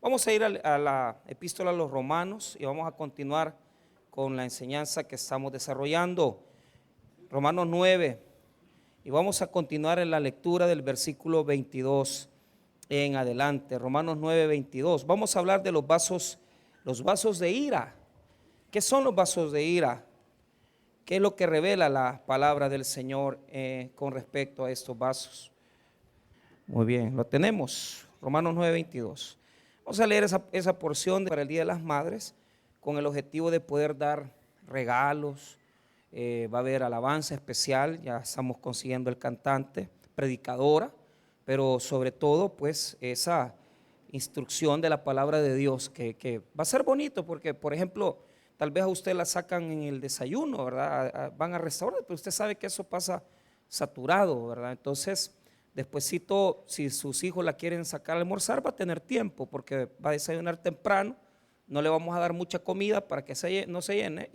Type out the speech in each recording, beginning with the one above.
Vamos a ir a la epístola a los Romanos y vamos a continuar con la enseñanza que estamos desarrollando. Romanos 9, y vamos a continuar en la lectura del versículo 22 en adelante. Romanos 9, 22. Vamos a hablar de los vasos de ira. ¿Qué son los vasos de ira? ¿Qué es lo que revela la palabra del Señor con respecto a estos vasos? Muy bien, lo tenemos. Romanos 9, 22. Vamos a leer esa porción para el Día de las Madres con el objetivo de poder dar regalos. Va a haber alabanza especial, ya estamos consiguiendo el cantante, predicadora, pero sobre todo pues esa instrucción de la palabra de Dios que va a ser bonito porque, por ejemplo, tal vez a usted la sacan en el desayuno, ¿verdad? Van a restaurar, pero usted sabe que eso pasa saturado, ¿verdad? Entonces, despuesito, si sus hijos la quieren sacar a almorzar, va a tener tiempo porque va a desayunar temprano, no le vamos a dar mucha comida para que no se llene,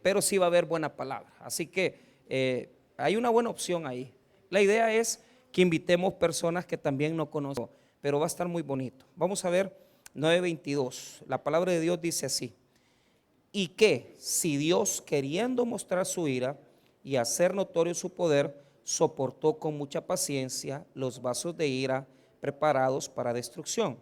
pero sí va a haber buena palabra. Así que hay una buena opción ahí. La idea es que invitemos personas que también no conocen, pero va a estar muy bonito. Vamos a ver 9:22. La palabra de Dios dice así: y que si Dios, queriendo mostrar su ira y hacer notorio su poder, soportó con mucha paciencia los vasos de ira preparados para destrucción,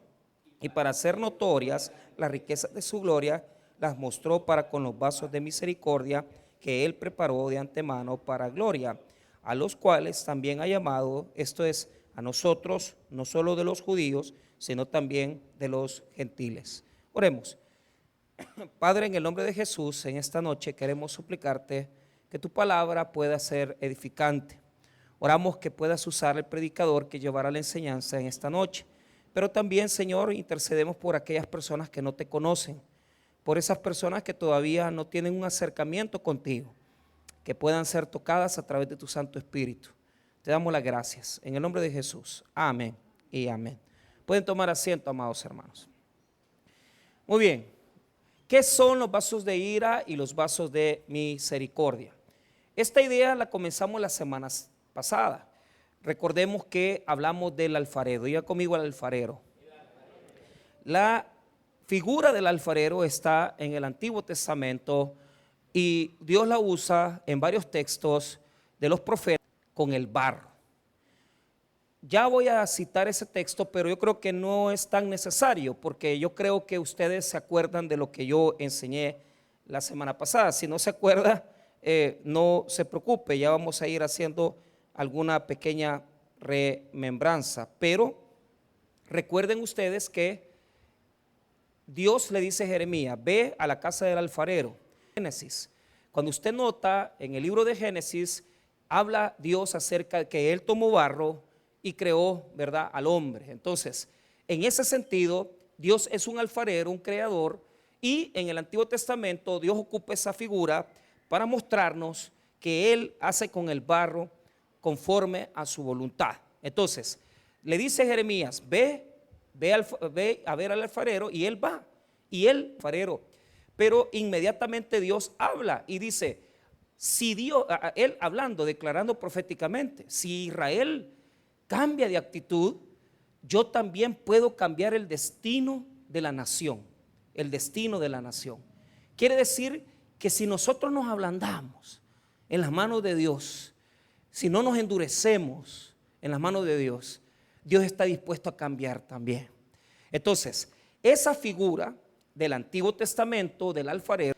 y para hacer notorias las riquezas de su gloria, las mostró para con los vasos de misericordia que él preparó de antemano para gloria, a los cuales también ha llamado, esto es, a nosotros, no solo de los judíos, sino también de los gentiles. Oremos. Padre, en el nombre de Jesús, en esta noche queremos suplicarte que tu palabra pueda ser edificante. Oramos que puedas usar el predicador que llevará la enseñanza en esta noche. Pero también, Señor, intercedemos por aquellas personas que no te conocen, por esas personas que todavía no tienen un acercamiento contigo, que puedan ser tocadas a través de tu Santo Espíritu. Te damos las gracias en el nombre de Jesús. Amén y amén. Pueden tomar asiento, amados hermanos. Muy bien. ¿Qué son los vasos de ira y los vasos de misericordia? Esta idea la comenzamos la semana pasada. Recordemos que hablamos del alfarero. Diga conmigo al alfarero. La figura del alfarero está en el Antiguo Testamento y Dios la usa en varios textos de los profetas con el barro. Ya voy a citar ese texto, pero yo creo que no es tan necesario porque yo creo que ustedes se acuerdan de lo que yo enseñé la semana pasada. Si no se acuerda, no se preocupe, ya vamos a ir haciendo alguna pequeña remembranza. Pero recuerden ustedes que Dios le dice a Jeremías: ve a la casa del alfarero. Génesis. Cuando usted nota en el libro de Génesis, habla Dios acerca de que Él tomó barro y creó, ¿verdad?, al hombre. Entonces, en ese sentido, Dios es un alfarero, un creador, y en el Antiguo Testamento Dios ocupa esa figura para mostrarnos que Él hace con el barro conforme a su voluntad. Entonces, le dice Jeremías: ve a ver al alfarero, y él va, y el alfarero, pero inmediatamente Dios habla y dice, si Dios, él hablando, declarando proféticamente, si Israel cambia de actitud, yo también puedo cambiar el destino de la nación, el destino de la nación. Quiere decir que si nosotros nos ablandamos en las manos de Dios, si no nos endurecemos en las manos de Dios, Dios está dispuesto a cambiar también. Entonces, esa figura del Antiguo Testamento, del alfarero,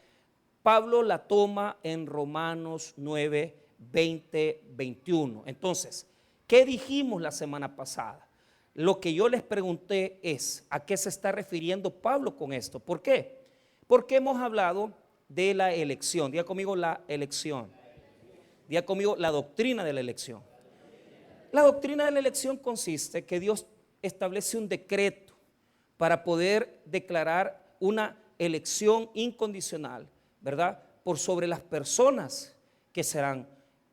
Pablo la toma en Romanos 9, 20, 21. Entonces, ¿qué dijimos la semana pasada? Lo que yo les pregunté es, ¿a qué se está refiriendo Pablo con esto? ¿Por qué? Porque hemos hablado de la elección. Diga conmigo la elección. Diga conmigo la doctrina de la elección. La doctrina de la elección consiste que Dios establece un decreto para poder declarar una elección incondicional, ¿verdad?, por sobre las personas que serán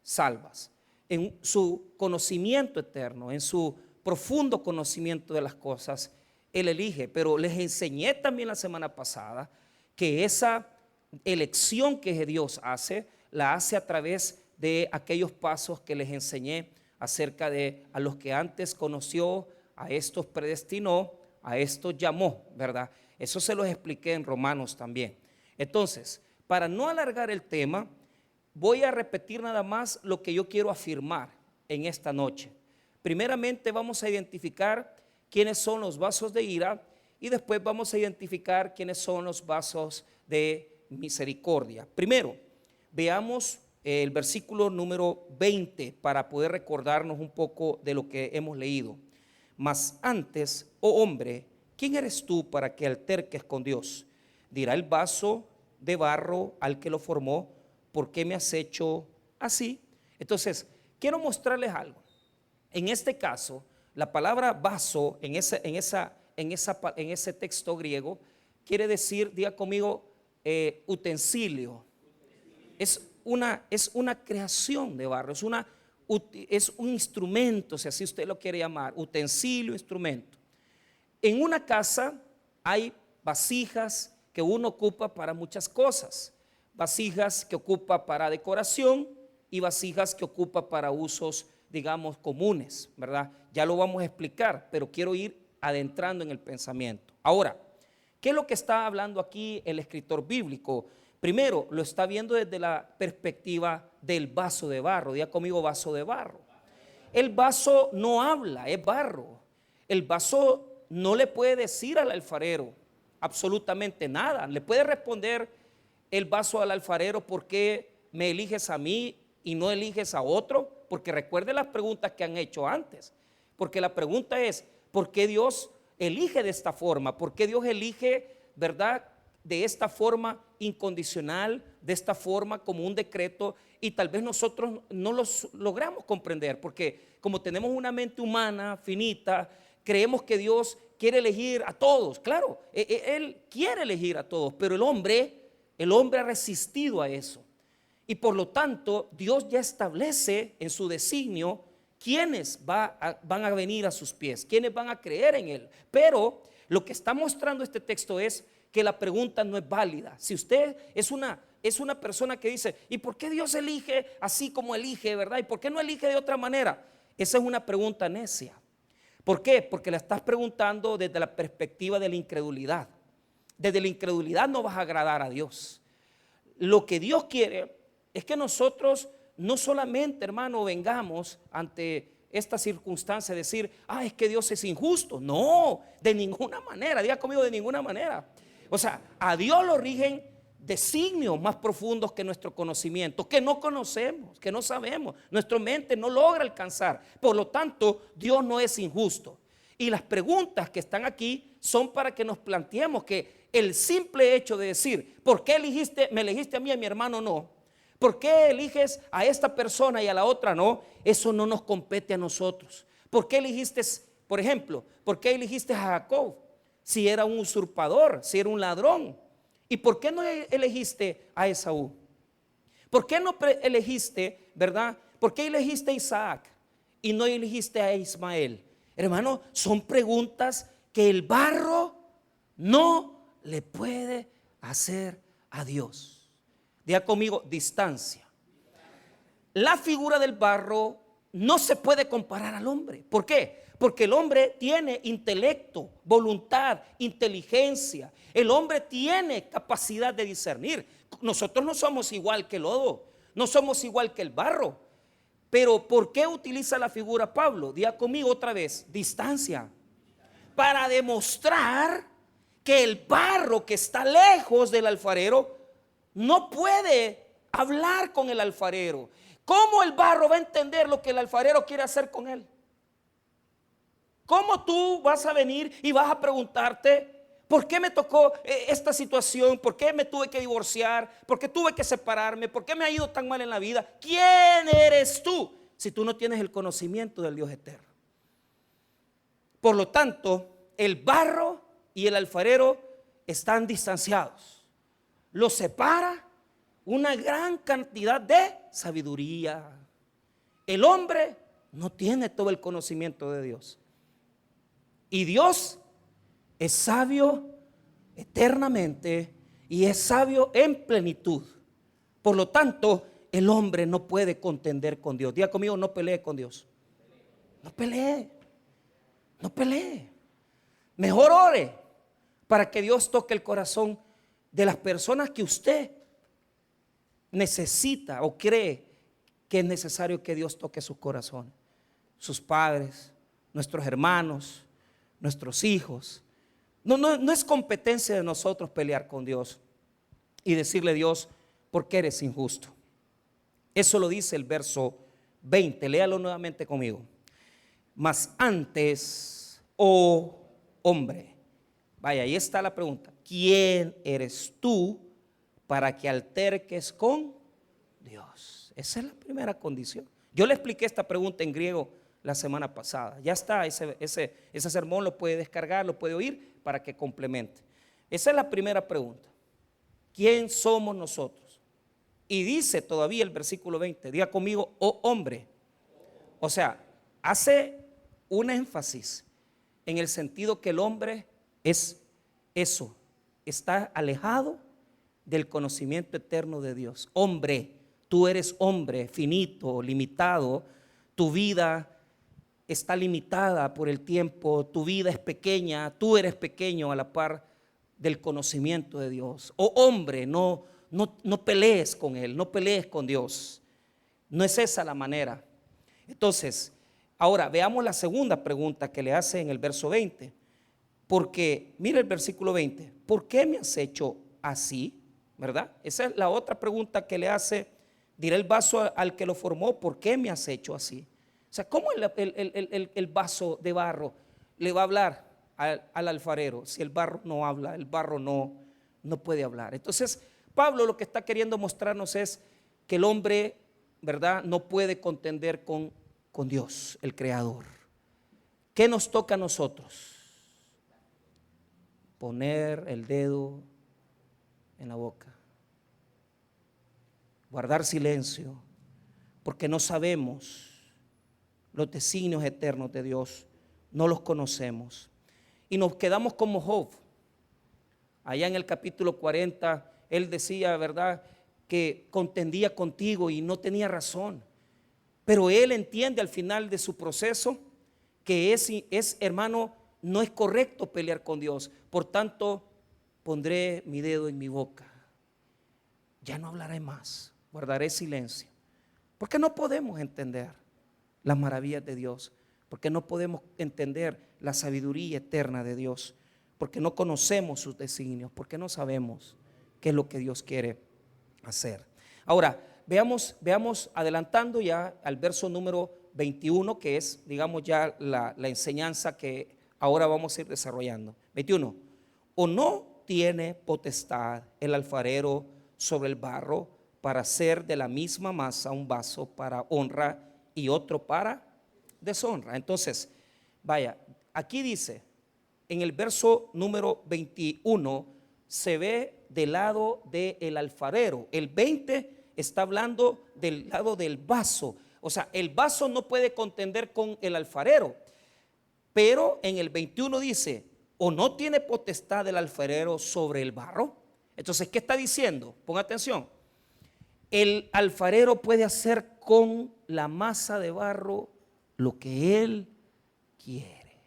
salvas. En su conocimiento eterno, en su profundo conocimiento de las cosas, Él elige. Pero les enseñé también la semana pasada que esa elección que Dios hace, la hace a través de aquellos pasos que les enseñé acerca de a los que antes conoció, a estos predestinó, a esto llamó, ¿verdad? Eso se los expliqué en Romanos también. Entonces, para no alargar el tema, voy a repetir nada más lo que yo quiero afirmar en esta noche. Primeramente vamos a identificar quiénes son los vasos de ira y después vamos a identificar quiénes son los vasos de misericordia. Primero, veamos el versículo número 20 para poder recordarnos un poco de lo que hemos leído. Mas antes, oh hombre, ¿quién eres tú para que alterques con Dios? Dirá el vaso de barro al que lo formó, ¿por qué me has hecho así? Entonces, quiero mostrarles algo. En este caso, la palabra vaso en ese texto griego quiere decir, diga conmigo, utensilio. Es una creación de barro, es un instrumento, si así usted lo quiere llamar, utensilio, instrumento. En una casa hay vasijas que uno ocupa para muchas cosas, vasijas que ocupa para decoración y vasijas que ocupa para usos, digamos, comunes, ¿verdad? Ya lo vamos a explicar, pero quiero ir adentrando en el pensamiento. Ahora, ¿qué es lo que está hablando aquí el escritor bíblico? Primero, lo está viendo desde la perspectiva del vaso de barro. Diga conmigo, vaso de barro. El vaso no habla, es barro. El vaso no le puede decir al alfarero absolutamente nada. Le puede responder el vaso al alfarero: ¿por qué me eliges a mí y no eliges a otro? Porque recuerde las preguntas que han hecho antes. Porque la pregunta es, ¿por qué Dios elige de esta forma? ¿Por qué Dios elige, verdad, de esta forma incondicional, de esta forma como un decreto? Y tal vez nosotros no los logramos comprender, porque como tenemos una mente humana finita, creemos que Dios quiere elegir a todos. Claro, Él quiere elegir a todos, pero el hombre ha resistido a eso. Y por lo tanto, Dios ya establece en su designio quiénes van a venir a sus pies, quiénes van a creer en Él. Pero lo que está mostrando este texto es que la pregunta no es válida. Si usted es una persona que dice, ¿y por qué Dios elige así como elige, verdad? ¿Y por qué no elige de otra manera? Esa es una pregunta necia. ¿Por qué? Porque la estás preguntando desde la perspectiva de la incredulidad. Desde la incredulidad no vas a agradar a Dios. Lo que Dios quiere es que nosotros no solamente, hermano, vengamos ante esta circunstancia a decir, es que Dios es injusto. No, de ninguna manera. Diga conmigo, de ninguna manera. O sea, a Dios lo rigen designios más profundos que nuestro conocimiento, que no conocemos, que no sabemos, nuestra mente no logra alcanzar. Por lo tanto, Dios no es injusto. Y las preguntas que están aquí son para que nos planteemos que el simple hecho de decir, ¿por qué me elegiste a mí y a mi hermano no? ¿Por qué eliges a esta persona y a la otra no? Eso no nos compete a nosotros. ¿Por qué elegiste, por ejemplo, por qué elegiste a Jacob si era un usurpador, si era un ladrón? ¿Y por qué no elegiste a Esaú? ¿Por qué no elegiste, verdad? ¿Por qué elegiste a Isaac y no elegiste a Ismael? Hermano, son preguntas que el barro no le puede hacer a Dios. Diga conmigo, distancia. La figura del barro no se puede comparar al hombre. ¿Por qué? Porque el hombre tiene intelecto, voluntad, inteligencia. El hombre tiene capacidad de discernir. Nosotros no somos igual que el lodo, no somos igual que el barro. Pero ¿por qué utiliza la figura Pablo? Diga conmigo otra vez, distancia. Para demostrar que el barro que está lejos del alfarero no puede hablar con el alfarero. ¿Cómo el barro va a entender lo que el alfarero quiere hacer con él? ¿Cómo tú vas a venir y vas a preguntarte, ¿por qué me tocó esta situación? ¿Por qué me tuve que divorciar? ¿Por qué tuve que separarme? ¿Por qué me ha ido tan mal en la vida? ¿Quién eres tú si tú no tienes el conocimiento del Dios eterno? Por lo tanto, el barro y el alfarero están distanciados. Los separa una gran cantidad de sabiduría. El hombre no tiene todo el conocimiento de Dios. Y Dios es sabio eternamente y es sabio en plenitud. Por lo tanto, el hombre no puede contender con Dios. Diga conmigo, no pelee con Dios. No pelee. No pelee. Mejor ore para que Dios toque el corazón de las personas que usted necesita o cree que es necesario que Dios toque sus corazones. Sus padres, nuestros hermanos, nuestros hijos. No es competencia de nosotros pelear con Dios y decirle: Dios, ¿por qué eres injusto? Eso lo dice el verso 20, léalo nuevamente conmigo. Mas antes, oh hombre, vaya, ahí está la pregunta: ¿quién eres tú para que alterques con Dios? Esa es la primera condición. Yo le expliqué esta pregunta en griego la semana pasada. Ya está, ese sermón lo puede descargar, lo puede oír para que complemente. Esa es la primera pregunta. ¿Quién somos nosotros? Y dice todavía el versículo 20, diga conmigo: oh hombre. O sea, hace un énfasis en el sentido que el hombre es eso, está alejado del conocimiento eterno de Dios. Hombre, tú eres hombre, finito, limitado, tu vida está limitada por el tiempo, tu vida es pequeña, tú eres pequeño a la par del conocimiento de Dios. Oh hombre, no pelees con Él, no pelees con Dios. No es esa la manera. Entonces, ahora veamos la segunda pregunta que le hace en el verso 20. Porque, mira el versículo 20, ¿por qué me has hecho así? ¿Verdad? Esa es la otra pregunta que le hace, dirá el vaso al que lo formó: ¿por qué me has hecho así? O sea, ¿cómo el vaso de barro le va a hablar al alfarero si el barro no habla, el barro no puede hablar? Entonces, Pablo lo que está queriendo mostrarnos es que el hombre, ¿verdad?, no puede contender con Dios, el Creador. ¿Qué nos toca a nosotros? Poner el dedo en la boca, guardar silencio, porque no sabemos los designios eternos de Dios, no los conocemos. Y nos quedamos como Job. Allá en el capítulo 40, él decía, ¿verdad?, que contendía contigo y no tenía razón. Pero él entiende al final de su proceso que es, hermano, no es correcto pelear con Dios. Por tanto, pondré mi dedo en mi boca. Ya no hablaré más, guardaré silencio. Porque no podemos entender las maravillas de Dios, porque no podemos entender la sabiduría eterna de Dios, porque no conocemos sus designios, porque no sabemos qué es lo que Dios quiere hacer. Ahora, veamos adelantando ya al verso número 21, que es, digamos, ya la enseñanza que ahora vamos a ir desarrollando. 21. ¿O no tiene potestad el alfarero sobre el barro para hacer de la misma masa un vaso para honra y otro para deshonra? Entonces, vaya, aquí dice, en el verso número 21, se ve del lado del alfarero. El 20 está hablando del lado del vaso. O sea, el vaso no puede contender con el alfarero. Pero en el 21 dice: ¿o no tiene potestad el alfarero sobre el barro? Entonces, ¿qué está diciendo? Ponga atención. El alfarero puede hacer con la masa de barro lo que él quiere.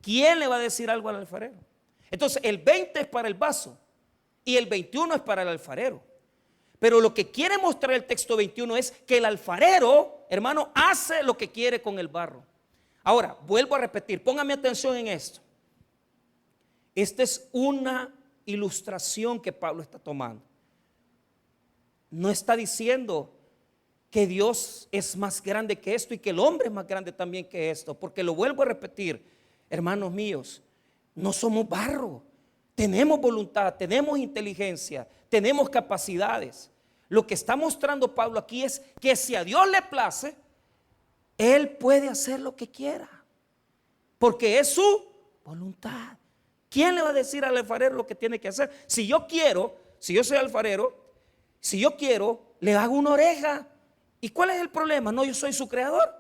¿Quién le va a decir algo al alfarero? Entonces, el 20 es para el vaso y el 21 es para el alfarero. Pero lo que quiere mostrar el texto 21 es que el alfarero, hermano, hace lo que quiere con el barro. Ahora, vuelvo a repetir, póngame atención en esto. Esta es una ilustración que Pablo está tomando. No está diciendo que Dios es más grande que esto y que el hombre es más grande también que esto, porque lo vuelvo a repetir, hermanos míos, no somos barro, tenemos voluntad, tenemos inteligencia, tenemos capacidades. Lo que está mostrando Pablo aquí es que si a Dios le place, Él puede hacer lo que quiera, porque es su voluntad. ¿Quién le va a decir al alfarero lo que tiene que hacer? Si yo quiero, si yo soy alfarero, si yo quiero, le hago una oreja. ¿Y cuál es el problema? No, yo soy su creador.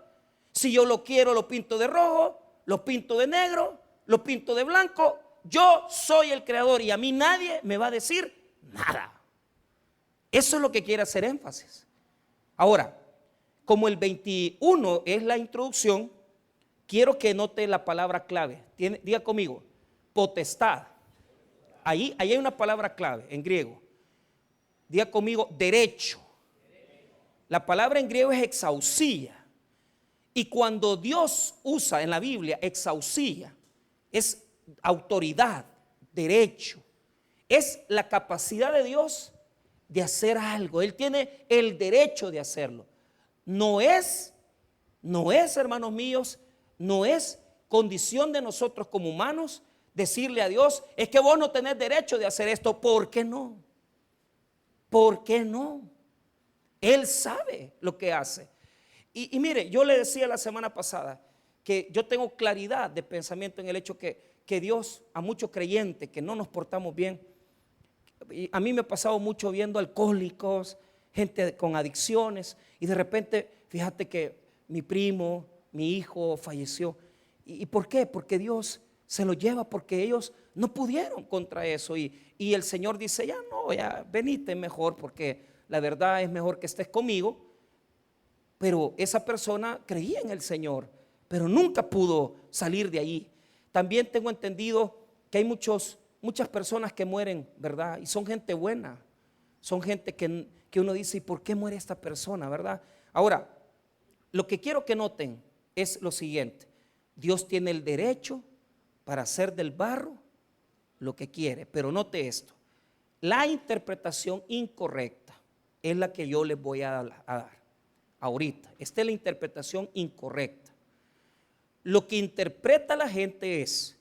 Si yo lo quiero, lo pinto de rojo, lo pinto de negro, lo pinto de blanco. Yo soy el creador y a mí nadie me va a decir nada. Eso es lo que quiere hacer énfasis. Ahora, como el 21 es la introducción, quiero que note la palabra clave. Diga conmigo, potestad. Ahí hay una palabra clave en griego. Diga conmigo, derecho. La palabra en griego es exausía. Y cuando Dios usa en la Biblia exausía, es autoridad, derecho. Es la capacidad de Dios de hacer algo. Él tiene el derecho de hacerlo. No es, hermanos míos, no es condición de nosotros como humanos decirle a Dios, es que vos no tenés derecho de hacer esto. ¿Por qué no? ¿Por qué no? Él sabe lo que hace. Y mire, yo le decía la semana pasada que yo tengo claridad de pensamiento en el hecho que Dios a muchos creyentes que no nos portamos bien, y a mí me ha pasado mucho viendo alcohólicos, gente con adicciones, y de repente, fíjate que mi primo, mi hijo falleció. ¿Y por qué? Porque Dios se lo lleva, porque ellos no pudieron contra eso. Y el Señor dice, ya no, ya venite mejor, porque la verdad es mejor que estés conmigo. Pero esa persona creía en el Señor, pero nunca pudo salir de ahí. También tengo entendido que hay muchas personas que mueren, ¿verdad? Y son gente buena, son gente que uno dice, ¿y por qué muere esta persona, verdad? Ahora, lo que quiero que noten es lo siguiente: Dios tiene el derecho para hacer del barro lo que quiere, pero note esto: la interpretación incorrecta es la que yo les voy a dar ahorita. Esta es la interpretación incorrecta. Lo que interpreta la gente es,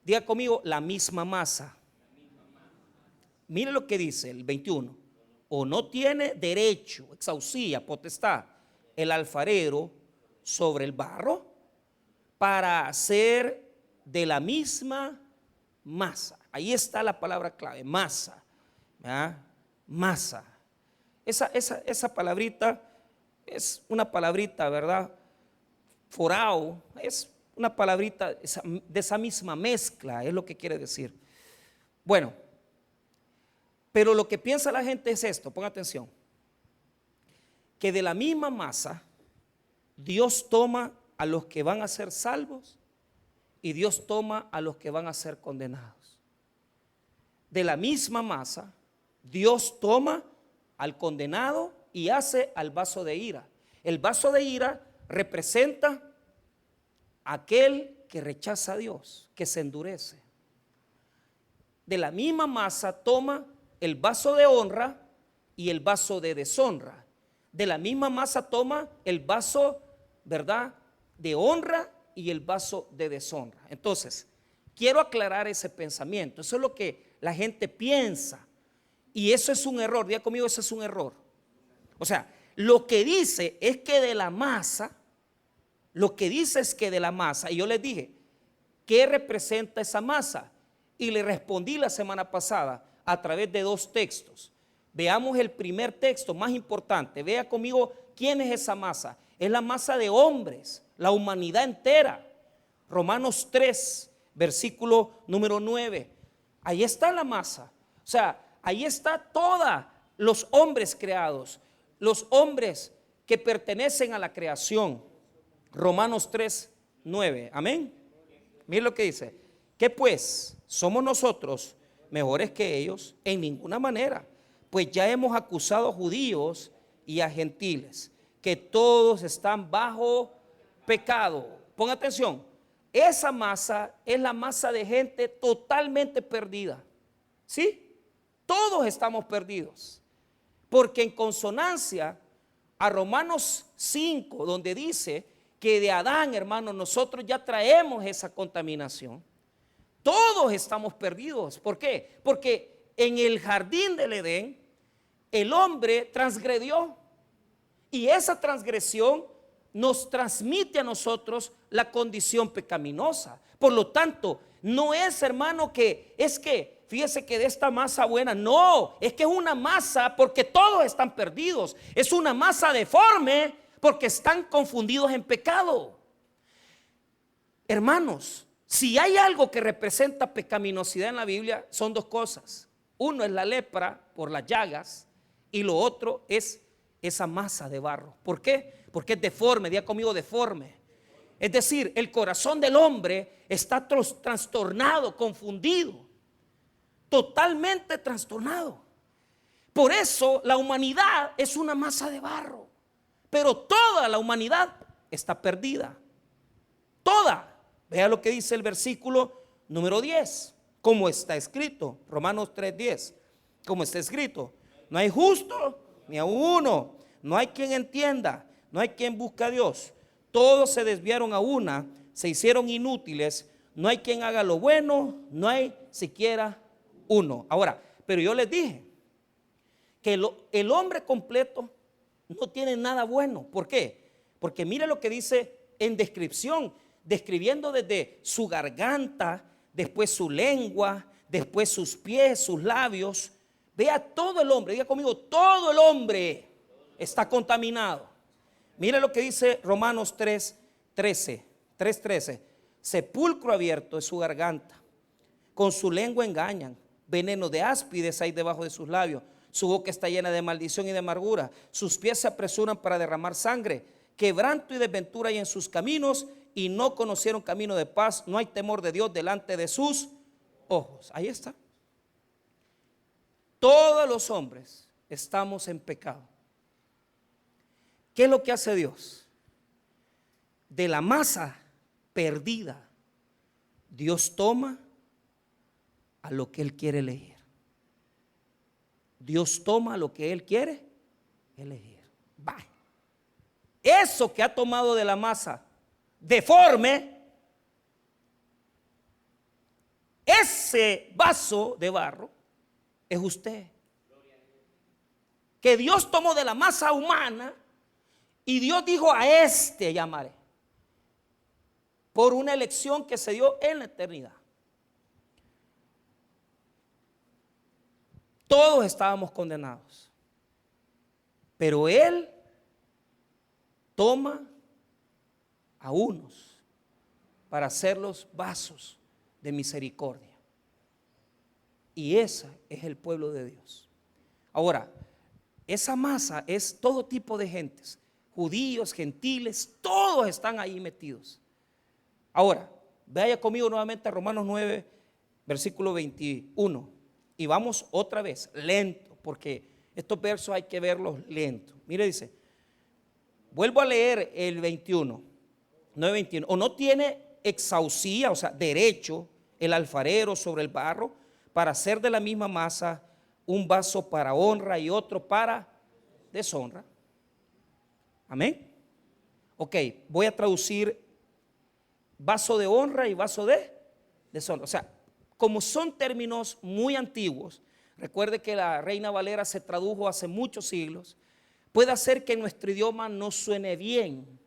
diga conmigo, la misma masa. Mire lo que dice el 21. O no tiene derecho, exausía, potestad, el alfarero sobre el barro para hacer de la misma masa. Ahí está la palabra clave, masa. ¿Verdad? Masa. Esa palabrita es una palabrita, ¿verdad? Forao, es una palabrita de esa misma mezcla, es lo que quiere decir. Bueno, pero lo que piensa la gente es esto, ponga atención, que de la misma masa Dios toma a los que van a ser salvos y Dios toma a los que van a ser condenados. De la misma masa Dios toma al condenado y hace al vaso de ira. El vaso de ira representa aquel que rechaza a Dios, que se endurece. De la misma masa toma el vaso de honra y el vaso de deshonra. De la misma masa toma el vaso, ¿verdad?, de honra y el vaso de deshonra. Entonces, quiero aclarar ese pensamiento. Eso es lo que la gente piensa. Y eso es un error. Diga conmigo, eso es un error. O sea, lo que dice es que de la masa, y yo les dije, ¿qué representa esa masa? Y le respondí la semana pasada a través de 2 textos. Veamos el primer texto más importante. Vea conmigo quién es esa masa. Es la masa de hombres, la humanidad entera. Romanos 3, versículo número 9. Ahí está la masa. O sea, ahí está todos los hombres creados, los hombres que pertenecen a la creación. Romanos 3, 9. Amén. Miren lo que dice. ¿Qué pues? ¿Somos nosotros mejores que ellos? En ninguna manera. Pues ya hemos acusado a judíos y a gentiles, que todos están bajo pecado. Ponga atención. Esa masa es la masa de gente totalmente perdida. ¿Sí? Todos estamos perdidos. Porque en consonancia a Romanos 5, donde dice que de Adán, hermano, nosotros ya traemos esa contaminación. Todos estamos perdidos. ¿Por qué? Porque en el jardín del Edén, el hombre transgredió. Y esa transgresión nos transmite a nosotros la condición pecaminosa. Por lo tanto, no es, hermano, fíjese que de esta masa buena, no, es que es una masa porque todos están perdidos. Es una masa deforme porque están confundidos en pecado. Hermanos, si hay algo que representa pecaminosidad en la Biblia, son 2 cosas. Uno es la lepra por las llagas y lo otro es esa masa de barro. ¿Por qué? Porque es deforme. Diga conmigo, deforme. Es decir, el corazón del hombre está trastornado, confundido, totalmente trastornado. Por eso la humanidad es una masa de barro, pero toda la humanidad está perdida. Toda. Vea lo que dice el versículo número 10, como está escrito, Romanos 3:10, como está escrito: no hay justo ni a uno, no hay quien entienda, no hay quien busque a Dios. Todos se desviaron a una, se hicieron inútiles, no hay quien haga lo bueno, no hay siquiera uno. Ahora, pero yo les dije que el hombre completo no tiene nada bueno. ¿Por qué? Porque mire lo que dice en descripción, describiendo desde su garganta, después su lengua, después sus pies, sus labios. Vea todo el hombre, diga conmigo, todo el hombre está contaminado. Mire lo que dice Romanos 3:13. Sepulcro abierto es su garganta, con su lengua engañan, veneno de áspides hay debajo de sus labios, su boca está llena de maldición y de amargura, sus pies se apresuran para derramar sangre, quebranto y desventura hay en sus caminos, y no conocieron camino de paz, no hay temor de Dios delante de sus ojos. Ahí está. Todos los hombres estamos en pecado. ¿Qué es lo que hace Dios? De la masa perdida, Dios toma a lo que Él quiere elegir. Dios toma lo que Él quiere elegir. Va. Eso que ha tomado de la masa deforme, ese vaso de barro es usted. Que Dios tomó de la masa humana y Dios dijo: a este llamaré, por una elección que se dio en la eternidad. Todos estábamos condenados, pero Él toma a unos para hacerlos vasos de misericordia, y ese es el pueblo de Dios. Ahora, esa masa es todo tipo de gentes, judíos, gentiles, todos están ahí metidos. Ahora, vaya conmigo nuevamente a Romanos 9, versículo 21. Y vamos otra vez, lento, porque estos versos hay que verlos lentos. Mire, dice, vuelvo a leer el 21, 9:21. O no tiene exausía, o sea, derecho, el alfarero sobre el barro para hacer de la misma masa un vaso para honra y otro para deshonra. Amén. Ok, voy a traducir vaso de honra y vaso de deshonra. O sea, como son términos muy antiguos, recuerde que la Reina Valera se tradujo hace muchos siglos, puede hacer que nuestro idioma no suene bien.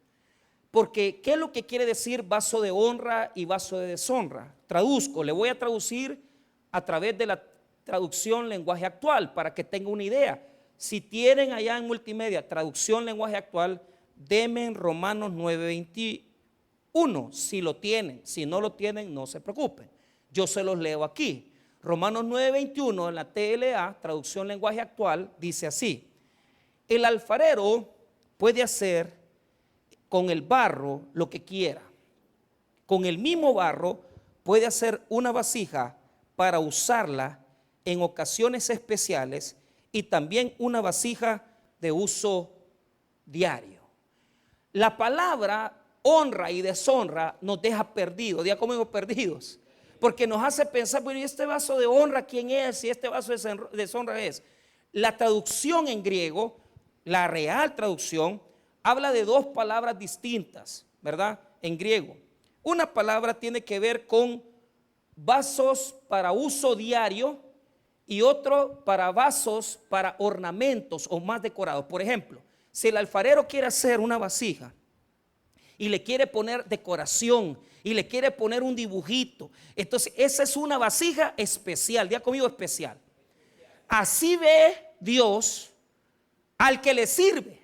Porque, ¿qué es lo que quiere decir vaso de honra y vaso de deshonra? Traduzco, le voy a traducir a través de la traducción lenguaje actual para que tenga una idea. Si tienen allá en multimedia traducción lenguaje actual, denme en Romanos 9:21, si lo tienen. Si no lo tienen, no se preocupen. Yo se los leo aquí. Romanos 9:21 en la TLA, traducción lenguaje actual, dice así: el alfarero puede hacer con el barro lo que quiera. Con el mismo barro puede hacer una vasija para usarla en ocasiones especiales y también una vasija de uso diario. La palabra honra y deshonra nos deja perdidos, diga conmigo, perdidos, porque nos hace pensar, bueno, ¿y este vaso de honra quién es? ¿Y este vaso de deshonra es? La traducción en griego, la real traducción, habla de dos palabras distintas, ¿verdad? En griego. Una palabra tiene que ver con vasos para uso diario y otro para vasos para ornamentos o más decorados. Por ejemplo, si el alfarero quiere hacer una vasija y le quiere poner decoración y le quiere poner un dibujito, entonces esa es una vasija especial. Diga conmigo, especial. Así ve Dios al que le sirve.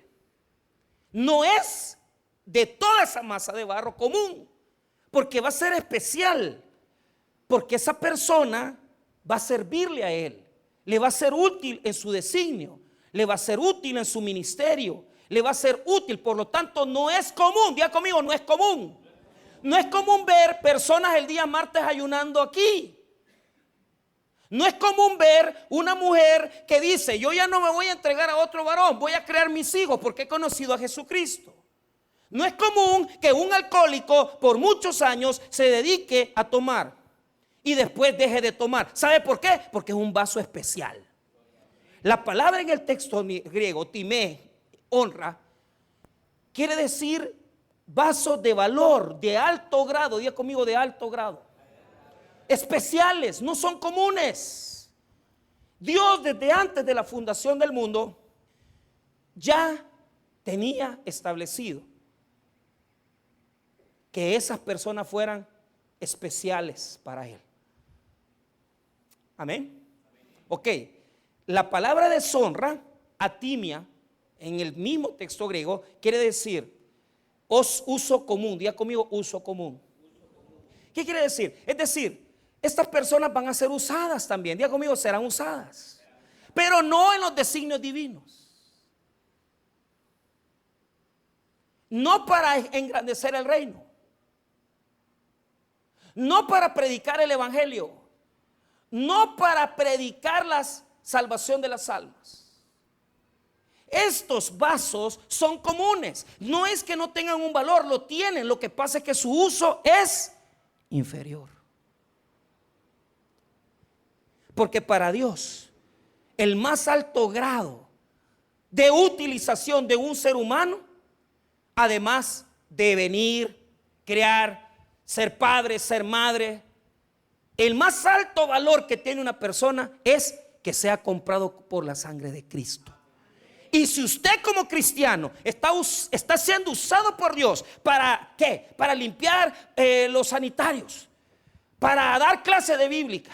No es de toda esa masa de barro común, porque va a ser especial, porque esa persona va a servirle a Él, le va a ser útil en su designio, le va a ser útil en su ministerio, le va a ser útil. Por lo tanto, no es común. Diga conmigo, no es común. No es común ver personas el día martes ayunando aquí. No es común ver una mujer que dice: yo ya no me voy a entregar a otro varón, voy a crear mis hijos porque he conocido a Jesucristo. No es común que un alcohólico por muchos años se dedique a tomar y después deje de tomar. ¿Sabe por qué? Porque es un vaso especial. La palabra en el texto griego, timé, honra, quiere decir vasos de valor, de alto grado. Diga conmigo, de alto grado. Especiales, no son comunes. Dios, desde antes de la fundación del mundo, ya tenía establecido que esas personas fueran especiales para Él. Amén. Ok, la palabra deshonra, atimia, en el mismo texto griego, quiere decir uso común. Diga conmigo, uso común. ¿Qué quiere decir? Es decir, estas personas van a ser usadas también. Diga conmigo, serán usadas, pero no en los designios divinos. No para engrandecer el reino, no para predicar el evangelio, no para predicar la salvación de las almas. Estos vasos son comunes. No es que no tengan un valor, lo tienen. Lo que pasa es que su uso es inferior. Porque para Dios, el más alto grado de utilización de un ser humano, además de venir, crear, ser padre, ser madre, el más alto valor que tiene una persona es que sea comprado por la sangre de Cristo. Y si usted como cristiano está siendo usado por Dios, ¿para qué? Para limpiar los sanitarios, para dar clase de bíblica,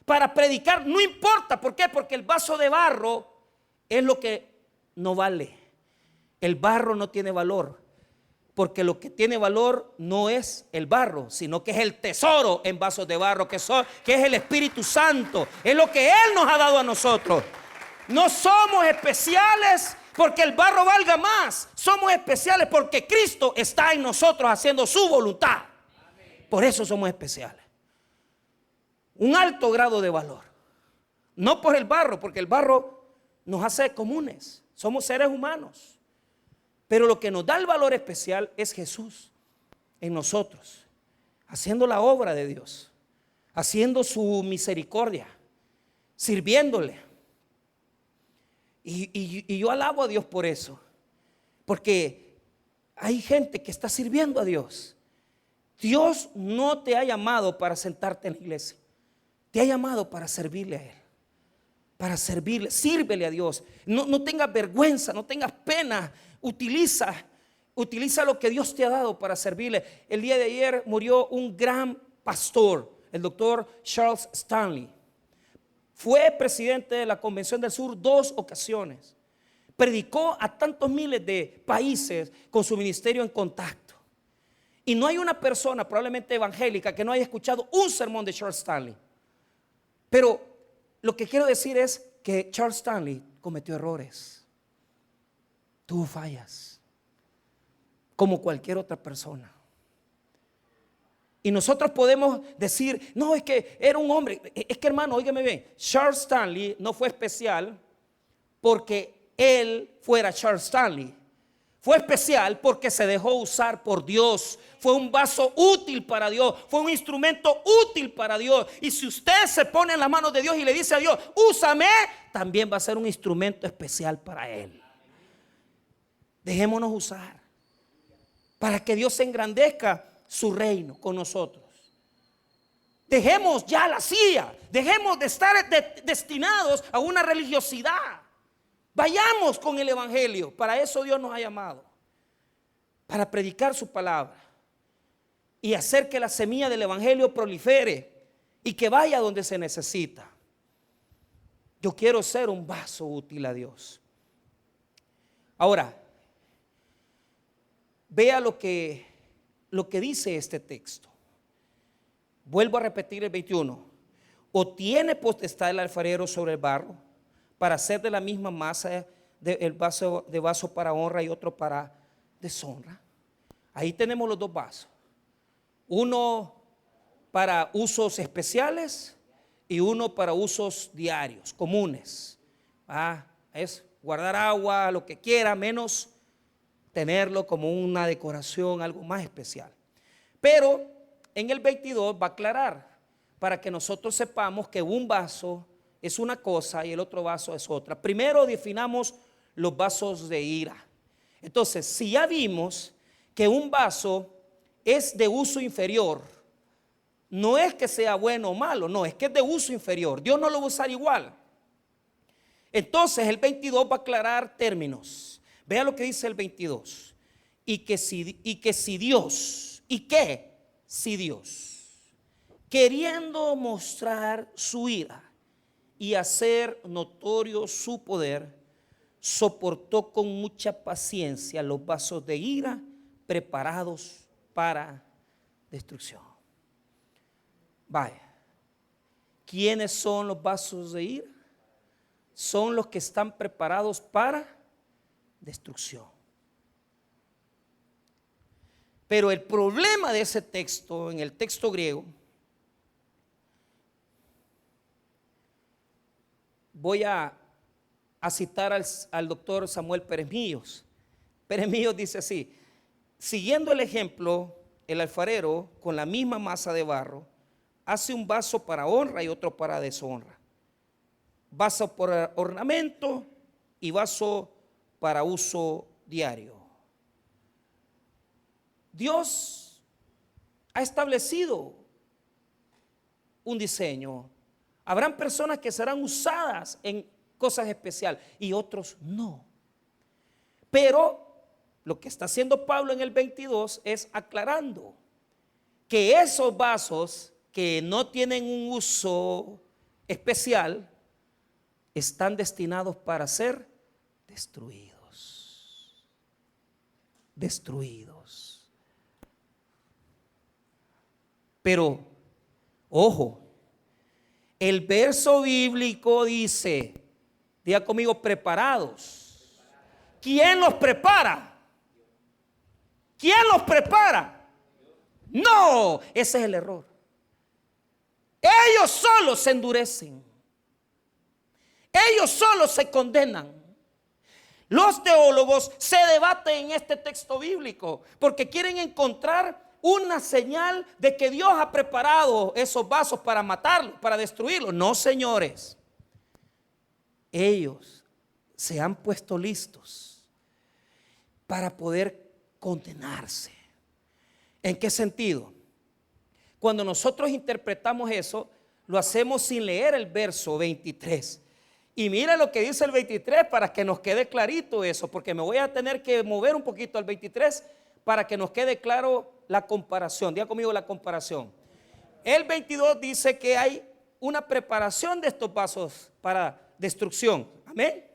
para predicar, no importa. ¿Por qué? Porque el vaso de barro es lo que no vale. El barro no tiene valor, porque lo que tiene valor no es el barro, sino que es el tesoro en vasos de barro, que es el Espíritu Santo. Es lo que Él nos ha dado a nosotros. No somos especiales porque el barro valga más. Somos especiales porque Cristo está en nosotros haciendo su voluntad. Por eso somos especiales. Un alto grado de valor. No por el barro, porque el barro nos hace comunes. Somos seres humanos. Pero lo que nos da el valor especial es Jesús en nosotros, haciendo la obra de Dios, haciendo su misericordia, sirviéndole. Y yo alabo a Dios por eso, porque hay gente que está sirviendo a Dios. Dios no te ha llamado para sentarte en la iglesia, te ha llamado para servirle a Él, para servirle. Sírvele a Dios. No tengas vergüenza, no tengas pena. Utiliza lo que Dios te ha dado para servirle. El día de ayer murió un gran pastor, el doctor Charles Stanley. Fue presidente de la Convención del Sur 2 ocasiones. Predicó a tantos miles de países con su ministerio en contacto. Y no hay una persona, probablemente evangélica, que no haya escuchado un sermón de Charles Stanley. Pero lo que quiero decir es que Charles Stanley cometió errores. Tuvo fallas, como cualquier otra persona. Y nosotros podemos decir: no, es que era un hombre. Es que, hermano, óigame bien, Charles Stanley no fue especial porque él fuera Charles Stanley. Fue especial porque se dejó usar por Dios. Fue un vaso útil para Dios. Fue un instrumento útil para Dios. Y si usted se pone en las manos de Dios y le dice a Dios: úsame, también va a ser un instrumento especial para Él. Dejémonos usar para que Dios engrandezca su reino con nosotros. Dejemos ya la silla. Dejemos de estar destinados a una religiosidad. Vayamos con el evangelio. Para eso Dios nos ha llamado, para predicar su palabra y hacer que la semilla del evangelio prolifere y que vaya donde se necesita. Yo quiero ser un vaso útil a Dios. Ahora, vea lo que dice este texto. Vuelvo a repetir el 21. ¿O tiene potestad el alfarero sobre el barro para hacer de la misma masa el vaso para honra y otro para deshonra? Ahí tenemos los dos vasos. Uno para usos especiales y uno para usos diarios, comunes. Es guardar agua, lo que quiera, menos tenerlo como una decoración, algo más especial. Pero en el 22 va a aclarar para que nosotros sepamos que un vaso es una cosa y el otro vaso es otra. Primero definamos los vasos de ira. Entonces, si ya vimos que un vaso es de uso inferior, no es que sea bueno o malo, no, es que es de uso inferior. Dios no lo va a usar igual. Entonces el 22 va a aclarar términos. Vea lo que dice el 22. Y que si Dios, queriendo mostrar su ira y hacer notorio su poder, soportó con mucha paciencia los vasos de ira preparados para destrucción. Vaya, ¿quiénes son los vasos de ira? Son los que están preparados para destrucción. Pero el problema de ese texto, en el texto griego, voy a citar al doctor Samuel Pérez Millos. Pérez Millos dice así: siguiendo el ejemplo, el alfarero con la misma masa de barro hace un vaso para honra y otro para deshonra, vaso para ornamento y vaso para uso diario. Dios ha establecido un diseño. Habrán personas que serán usadas en cosas especiales y otros no. Pero lo que está haciendo Pablo en el 22 es aclarando que esos vasos que no tienen un uso especial están destinados para ser destruidos. Destruidos. Pero, ojo, el verso bíblico dice, diga conmigo, preparados. ¿Quién los prepara? ¿Quién los prepara? No, ese es el error. Ellos solos se endurecen. Ellos solos se condenan. Los teólogos se debaten en este texto bíblico porque quieren encontrar una señal de que Dios ha preparado esos vasos para matarlos, para destruirlos. No, señores. Ellos se han puesto listos para poder condenarse. ¿En qué sentido? Cuando nosotros interpretamos eso, lo hacemos sin leer el verso 23. Y mira lo que dice el 23 para que nos quede clarito eso, porque me voy a tener que mover un poquito al 23 para que nos quede claro la comparación. Diga conmigo la comparación. El 22 dice que hay una preparación de estos vasos para destrucción. Amén.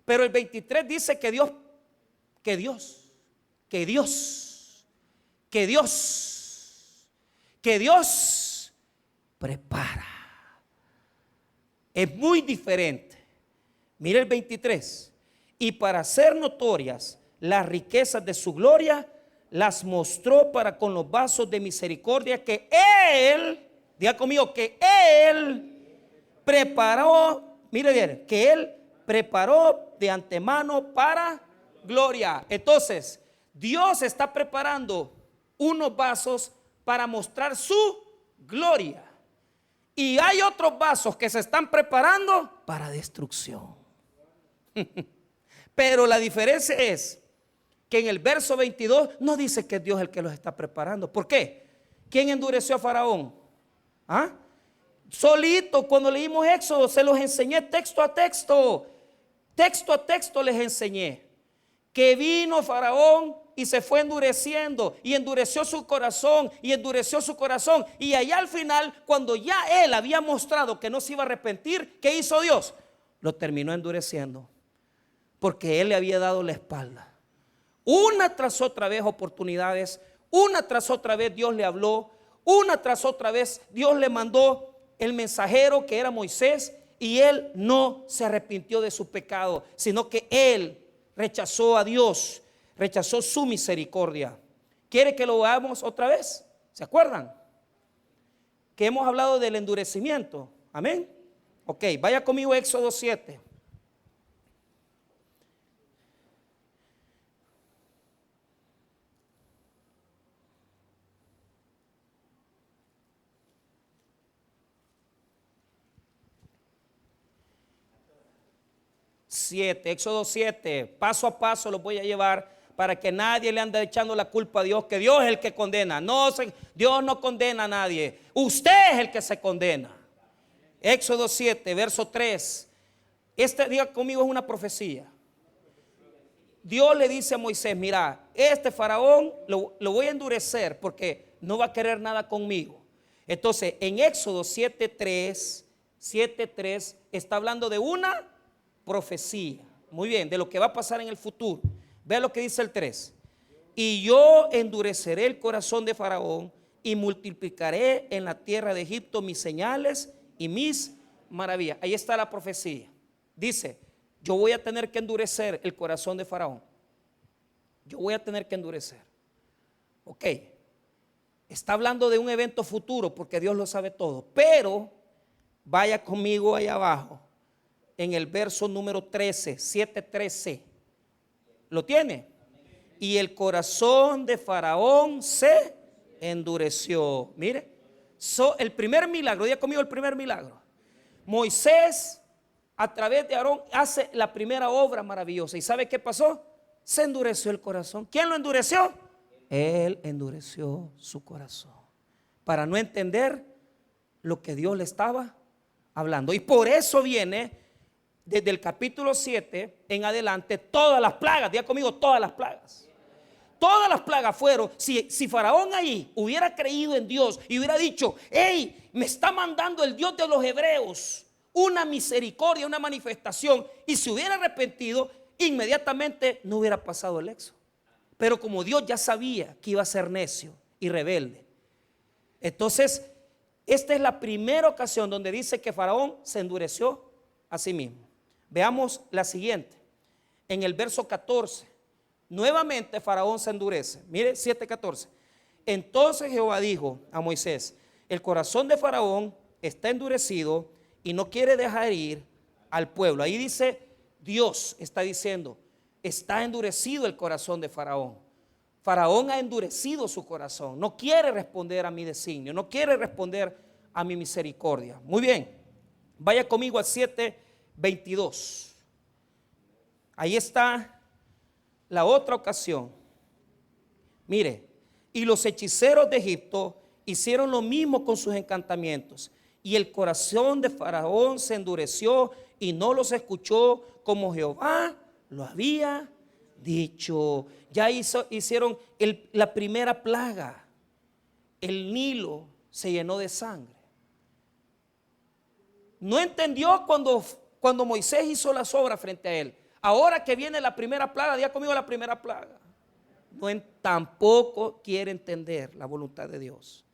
Pero el 23 dice que Dios prepara. Es muy diferente. Mire el 23. Y para hacer notorias las riquezas de su gloria, las mostró para con los vasos de misericordia que Él, diga conmigo, que Él preparó, mire bien, que Él preparó de antemano para gloria. Entonces, Dios está preparando unos vasos para mostrar su gloria. Y hay otros vasos que se están preparando para destrucción. Pero la diferencia es que en el verso 22 no dice que es Dios el que los está preparando. ¿Por qué? ¿Quién endureció a Faraón? Solito, cuando leímos Éxodo, se los enseñé texto a texto. Texto a texto les enseñé. Que vino Faraón y se fue endureciendo y endureció su corazón y endureció su corazón. Y allá al final, cuando ya él había mostrado que no se iba a arrepentir, ¿qué hizo Dios? Lo terminó endureciendo porque él le había dado la espalda. Una tras otra vez oportunidades, una tras otra vez Dios le habló, una tras otra vez Dios le mandó el mensajero que era Moisés y él no se arrepintió de su pecado, sino que él rechazó a Dios, rechazó su misericordia. ¿Quiere que lo veamos otra vez? ¿Se acuerdan? Que hemos hablado del endurecimiento. Amén. Ok, vaya conmigo a Éxodo 7. Éxodo 7, paso a paso los voy a llevar para que nadie le ande echando la culpa a Dios, que Dios es el que condena. No, Dios no condena a nadie, usted es el que se condena. Éxodo 7, verso 3. Diga conmigo, es una profecía. Dios le dice a Moisés: mira, este faraón lo voy a endurecer porque no va a querer nada conmigo. Entonces, en Éxodo 7:3 está hablando de una profecía. Muy bien, de lo que va a pasar en el futuro. Vea lo que dice el 3. Y yo endureceré el corazón de Faraón y multiplicaré en la tierra de Egipto mis señales y mis maravillas. Ahí está la profecía. Dice: yo voy a tener que endurecer el corazón de Faraón. Yo voy a tener que endurecer. Ok. Está hablando de un evento futuro porque Dios lo sabe todo. Pero vaya conmigo allá abajo en el verso número 13, 7:13. ¿Lo tiene? Y el corazón de Faraón se endureció. Mire, el primer milagro, diga conmigo el primer milagro. Moisés, a través de Aarón, hace la primera obra maravillosa. ¿Y sabe qué pasó? Se endureció el corazón. ¿Quién lo endureció? Él endureció su corazón para no entender lo que Dios le estaba hablando. Y por eso viene desde el capítulo 7 en adelante todas las plagas. Diga conmigo, todas las plagas. Todas las plagas fueron, si Faraón ahí hubiera creído en Dios y hubiera dicho: hey, me está mandando el Dios de los hebreos una misericordia, una manifestación, y se hubiera arrepentido, inmediatamente no hubiera pasado el éxodo. Pero como Dios ya sabía que iba a ser necio y rebelde, entonces esta es la primera ocasión donde dice que Faraón se endureció a sí mismo. Veamos la siguiente. En el verso 14, nuevamente Faraón se endurece. Mire, 7:14. Entonces Jehová dijo a Moisés: el corazón de Faraón está endurecido y no quiere dejar ir al pueblo. Ahí dice, Dios está diciendo: está endurecido el corazón de Faraón. Faraón ha endurecido su corazón. No quiere responder a mi designio, no quiere responder a mi misericordia. Muy bien, vaya conmigo al 7:22. Ahí está la otra ocasión. Mire, y los hechiceros de Egipto hicieron lo mismo con sus encantamientos, y el corazón de Faraón se endureció y no los escuchó como Jehová lo había dicho. Ya hicieron la primera plaga. El Nilo se llenó de sangre. No entendió cuando Moisés hizo las obras frente a él. Ahora que viene la primera plaga, diga conmigo la primera plaga. Tampoco quiere entender la voluntad de Dios.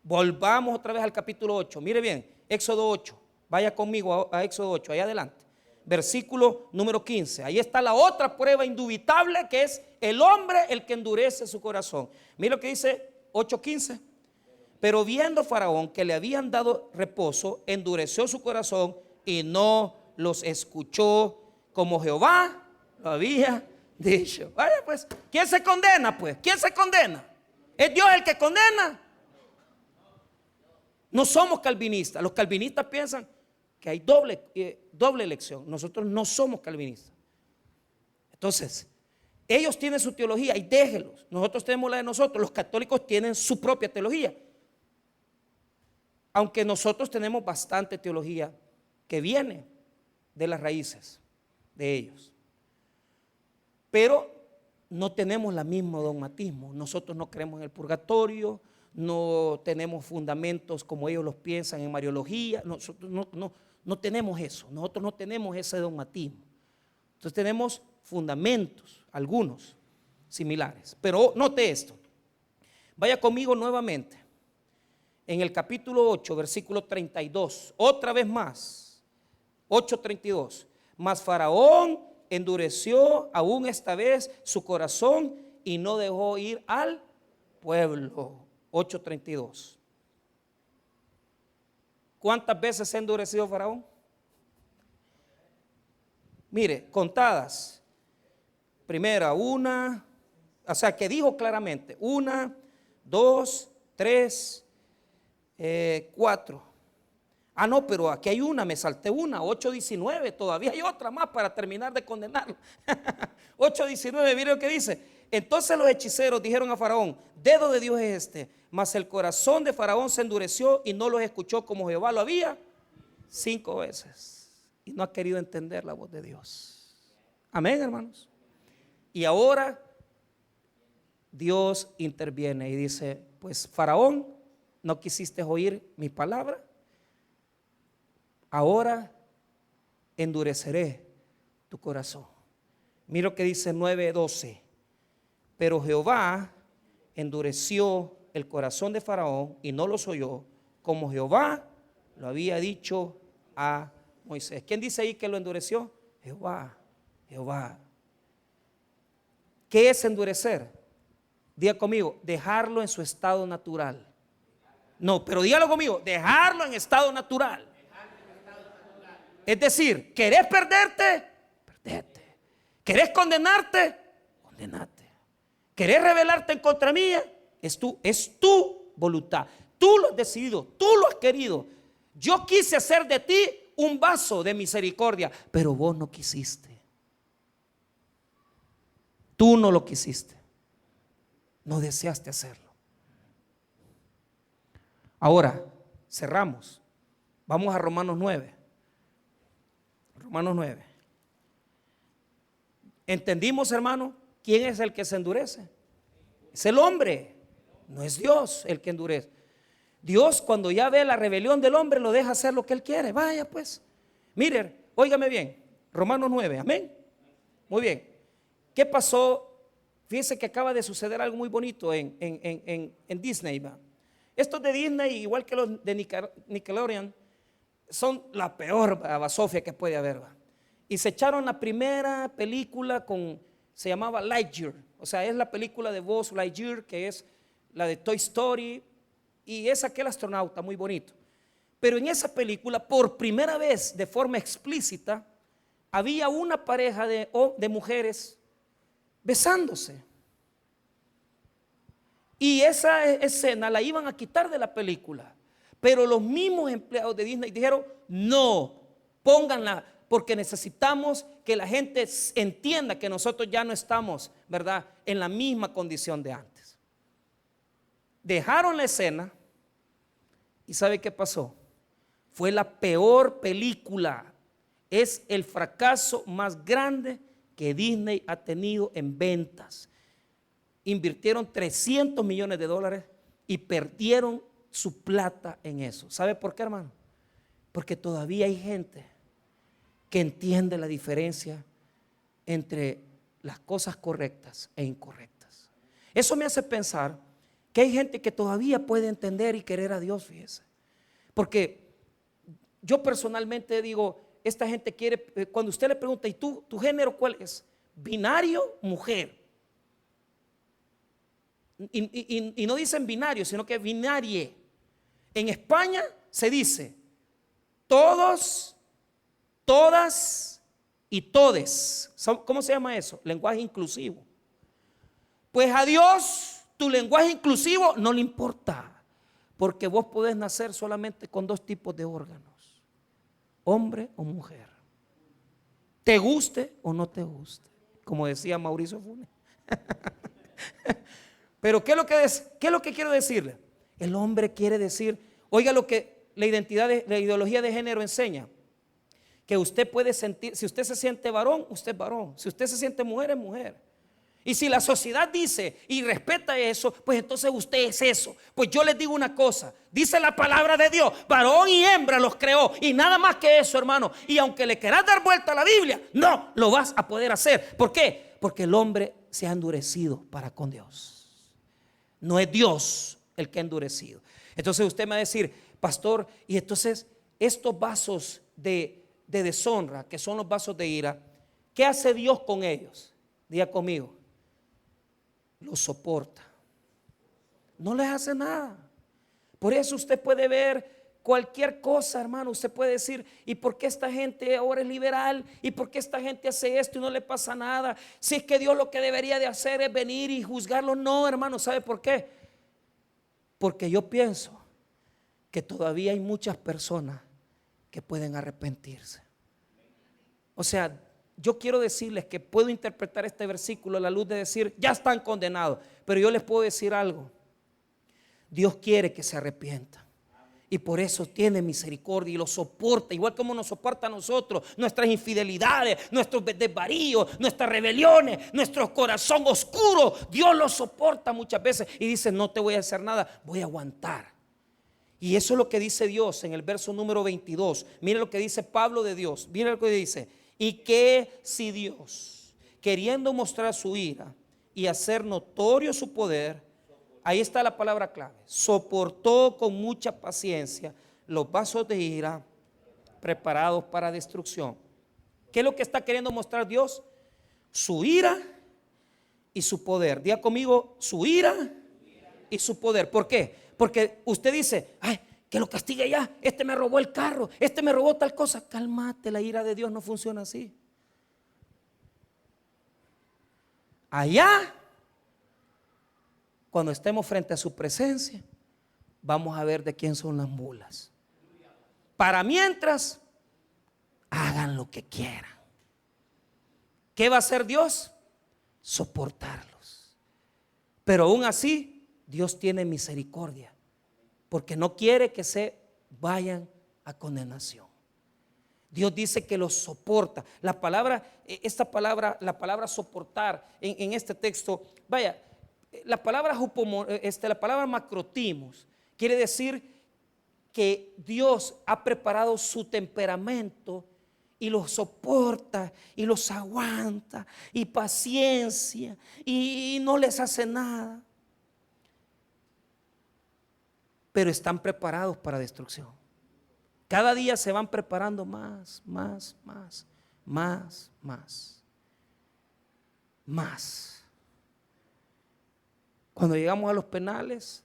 Volvamos otra vez al capítulo 8. Mire bien, Éxodo 8. Vaya conmigo a Éxodo 8, ahí adelante. Versículo número 15. Ahí está la otra prueba indubitable, que es el hombre el que endurece su corazón. Mire lo que dice 8:15. Pero viendo Faraón que le habían dado reposo, endureció su corazón y no los escuchó como Jehová lo había dicho. Vaya pues, ¿quién se condena pues? ¿Quién se condena? ¿Es Dios el que condena? No somos calvinistas. Los calvinistas piensan que hay doble elección. Nosotros no somos calvinistas. Entonces, ellos tienen su teología y déjenlos. Nosotros tenemos la de nosotros. Los católicos tienen su propia teología. Aunque nosotros tenemos bastante teología que viene de las raíces de ellos. Pero no tenemos el mismo dogmatismo. Nosotros no creemos en el purgatorio, no tenemos fundamentos como ellos los piensan en Mariología. Nosotros no tenemos eso. Nosotros no tenemos ese dogmatismo. Entonces tenemos fundamentos, algunos similares. Pero note esto. Vaya conmigo nuevamente. En el capítulo 8, versículo 32, otra vez más, 8:32. Mas Faraón endureció aún esta vez su corazón y no dejó ir al pueblo. 8:32. ¿Cuántas veces se ha endurecido Faraón? Mire, contadas. Primera, una, o sea que dijo claramente, 1, 2, 3, 4. Ah, no, pero aquí hay una, me salté una, 8:19, todavía hay otra más para terminar de condenarlo. 8:19, mire lo que dice. Entonces los hechiceros dijeron a Faraón: dedo de Dios es este. Mas el corazón de Faraón se endureció y no los escuchó como Jehová lo había 5 veces. Y no ha querido entender la voz de Dios. Amén, hermanos. Y ahora Dios interviene y dice: pues Faraón, no quisiste oír mi palabra, ahora endureceré tu corazón. Mira lo que dice 9:12. Pero Jehová endureció el corazón de Faraón y no los oyó, como Jehová lo había dicho a Moisés. ¿Quién dice ahí que lo endureció? Jehová, Jehová. ¿Qué es endurecer? Diga conmigo, dejarlo en su estado natural. No, pero dígalo conmigo, dejarlo en estado natural. Es decir, ¿querés perderte? Perdete. ¿Querés condenarte? Condenate. ¿Querés rebelarte en contra mía? Es tu voluntad. Tú lo has decidido, tú lo has querido. Yo quise hacer de ti un vaso de misericordia, pero vos no quisiste. Tú no lo quisiste. No deseaste hacerlo. Ahora, cerramos. Vamos a Romanos 9. Romanos 9. ¿Entendimos, hermano? ¿Quién es el que se endurece? Es el hombre, no es Dios el que endurece. Dios, cuando ya ve la rebelión del hombre, lo deja hacer lo que él quiere. Vaya pues. Miren, óigame bien, Romanos 9, amén. Muy bien. ¿Qué pasó? Fíjense que acaba de suceder algo muy bonito en Disney. ¿Va? Estos de Disney, igual que los de Nickelodeon, son la peor basofia que puede haber. ¿Va? Y se echaron la primera película se llamaba Lightyear. O sea, es la película de Buzz Lightyear, que es la de Toy Story. Y es aquel astronauta muy bonito. Pero en esa película, por primera vez, de forma explícita, había una pareja de mujeres besándose. Y esa escena la iban a quitar de la película. Pero los mismos empleados de Disney dijeron: no, pónganla, porque necesitamos que la gente entienda que nosotros ya no estamos, ¿verdad?, en la misma condición de antes. Dejaron la escena y ¿sabe qué pasó? Fue la peor película. Es el fracaso más grande que Disney ha tenido en ventas. Invirtieron $300 millones y perdieron su plata en eso. ¿Sabe por qué, hermano? Porque todavía hay gente que entiende la diferencia entre las cosas correctas e incorrectas. Eso me hace pensar que hay gente que todavía puede entender y querer a Dios, fíjese. Porque yo personalmente digo, esta gente quiere, cuando usted le pregunta: ¿y tú, tu género cuál es? Binario, mujer. Y no dicen binario, sino que binarie. En España se dice todos, todas y todes. ¿Cómo se llama eso? Lenguaje inclusivo. Pues a Dios tu lenguaje inclusivo no le importa, porque vos podés nacer solamente con 2 tipos de órganos: hombre o mujer, te guste o no te guste, como decía Mauricio Funes. Pero ¿qué es lo que quiero decirle? El hombre quiere decir, oiga lo que la ideología de género enseña: que usted puede sentir, si usted se siente varón, usted es varón; si usted se siente mujer, es mujer. Y si la sociedad dice y respeta eso, pues entonces usted es eso. Pues yo les digo una cosa, dice la palabra de Dios: varón y hembra los creó, y nada más que eso, hermano. Y aunque le quieras dar vuelta a la Biblia, no lo vas a poder hacer. ¿Por qué? Porque el hombre se ha endurecido para con Dios. No es Dios el que ha endurecido. Entonces usted me va a decir: pastor, y entonces estos vasos de deshonra, que son los vasos de ira, ¿qué hace Dios con ellos? Diga conmigo: los soporta. no les hace nada. Por eso usted puede ver cualquier cosa, hermano. Usted puede decir, ¿y por qué esta gente ahora es liberal? ¿Y por qué esta gente hace esto y no le pasa nada? Si es que Dios lo que debería de hacer es venir y juzgarlo. No, hermano, ¿sabe por qué? Porque yo pienso que todavía hay muchas personas que pueden arrepentirse. O sea, yo quiero decirles que puedo interpretar este versículo a la luz de decir, ya están condenados. Pero yo les puedo decir algo. Dios quiere que se arrepientan. Y por eso tiene misericordia y lo soporta, igual como nos soporta a nosotros, nuestras infidelidades, nuestros desvaríos, nuestras rebeliones, nuestro corazón oscuro. Dios lo soporta muchas veces y dice, no te voy a hacer nada, voy a aguantar. Y eso es lo que dice Dios en el verso número 22. Mire lo que dice Pablo de Dios. Mire lo que dice. Y que si Dios, queriendo mostrar su ira y hacer notorio su poder, ahí está la palabra clave, soportó con mucha paciencia los vasos de ira preparados para destrucción. ¿Qué es lo que está queriendo mostrar Dios? Su ira y su poder. Diga conmigo, su ira y su poder. ¿Por qué? Porque usted dice, ay, que lo castigue ya, este me robó el carro, este me robó tal cosa. Cálmate, la ira de Dios no funciona así. Allá, cuando estemos frente a su presencia, vamos a ver de quién son las mulas. Para mientras, hagan lo que quieran. ¿Qué va a hacer Dios? Soportarlos. Pero aún así, Dios tiene misericordia, porque no quiere que se vayan a condenación. Dios dice que los soporta. La palabra, la palabra soportar en este texto, vaya, la palabra macrotimos quiere decir que Dios ha preparado su temperamento y los soporta y los aguanta y paciencia y no les hace nada. Pero están preparados para destrucción. Cada día se van preparando más. Cuando llegamos a los penales,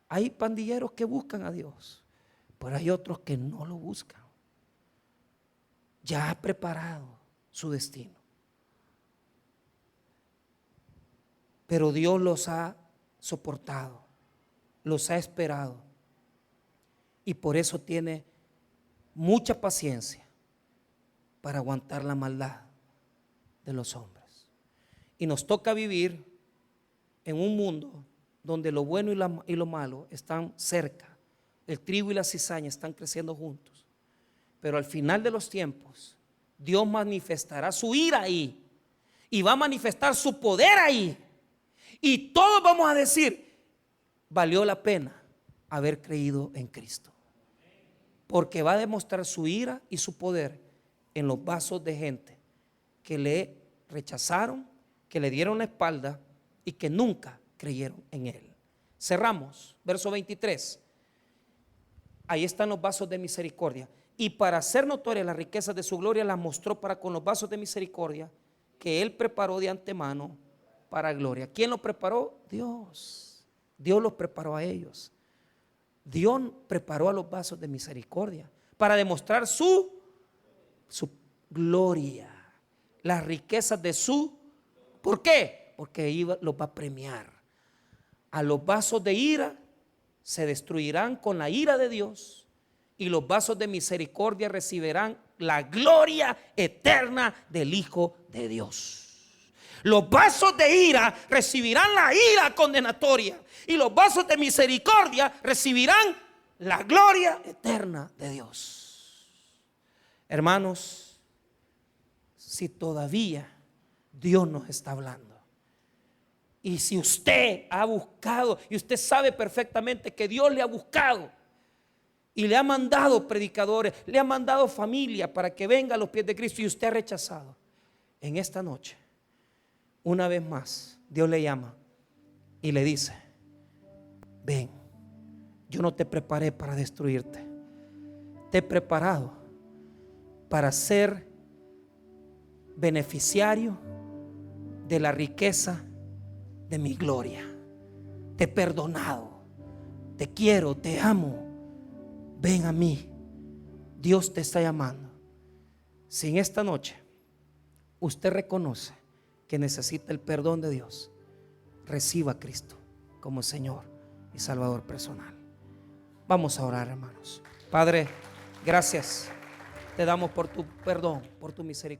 hay pandilleros que buscan a Dios, pero hay otros que no lo buscan. Ya ha preparado su destino. Pero Dios los ha soportado, los ha esperado, y por eso tiene mucha paciencia para aguantar la maldad de los hombres. Y nos toca vivir en un mundo donde lo bueno y lo malo están cerca. El trigo y la cizaña están creciendo juntos. Pero al final de los tiempos, Dios manifestará su ira ahí y va a manifestar su poder ahí. Y todos vamos a decir, valió la pena haber creído en Cristo, porque va a demostrar su ira y su poder en los vasos de gente que le rechazaron, que le dieron la espalda y que nunca creyeron en Él. Cerramos, verso 23. Ahí están los vasos de misericordia. Y para hacer notorias las riquezas de su gloria, las mostró para con los vasos de misericordia que Él preparó de antemano para gloria. ¿Quién los preparó? Dios. Dios los preparó a ellos. Dios preparó a los vasos de misericordia para demostrar su gloria, las riquezas de su. ¿Por qué? Porque los va a premiar. A los vasos de ira se destruirán con la ira de Dios, y los vasos de misericordia recibirán la gloria eterna del Hijo de Dios. Los vasos de ira recibirán la ira condenatoria, y los vasos de misericordia recibirán la gloria eterna de Dios. Hermanos, si todavía Dios nos está hablando, y si usted ha buscado, y usted sabe perfectamente que Dios le ha buscado y le ha mandado predicadores, le ha mandado familia para que venga a los pies de Cristo, y usted ha rechazado, en esta noche, una vez más, Dios le llama y le dice: ven, yo no te preparé para destruirte, te he preparado para ser beneficiario de la riqueza de mi gloria. Te he perdonado, te quiero, te amo, ven a mí. Dios te está llamando. Si en esta noche usted reconoce que necesita el perdón de Dios, reciba a Cristo como Señor y Salvador personal. Vamos a orar, hermanos. Padre, gracias te damos por tu perdón, por tu misericordia.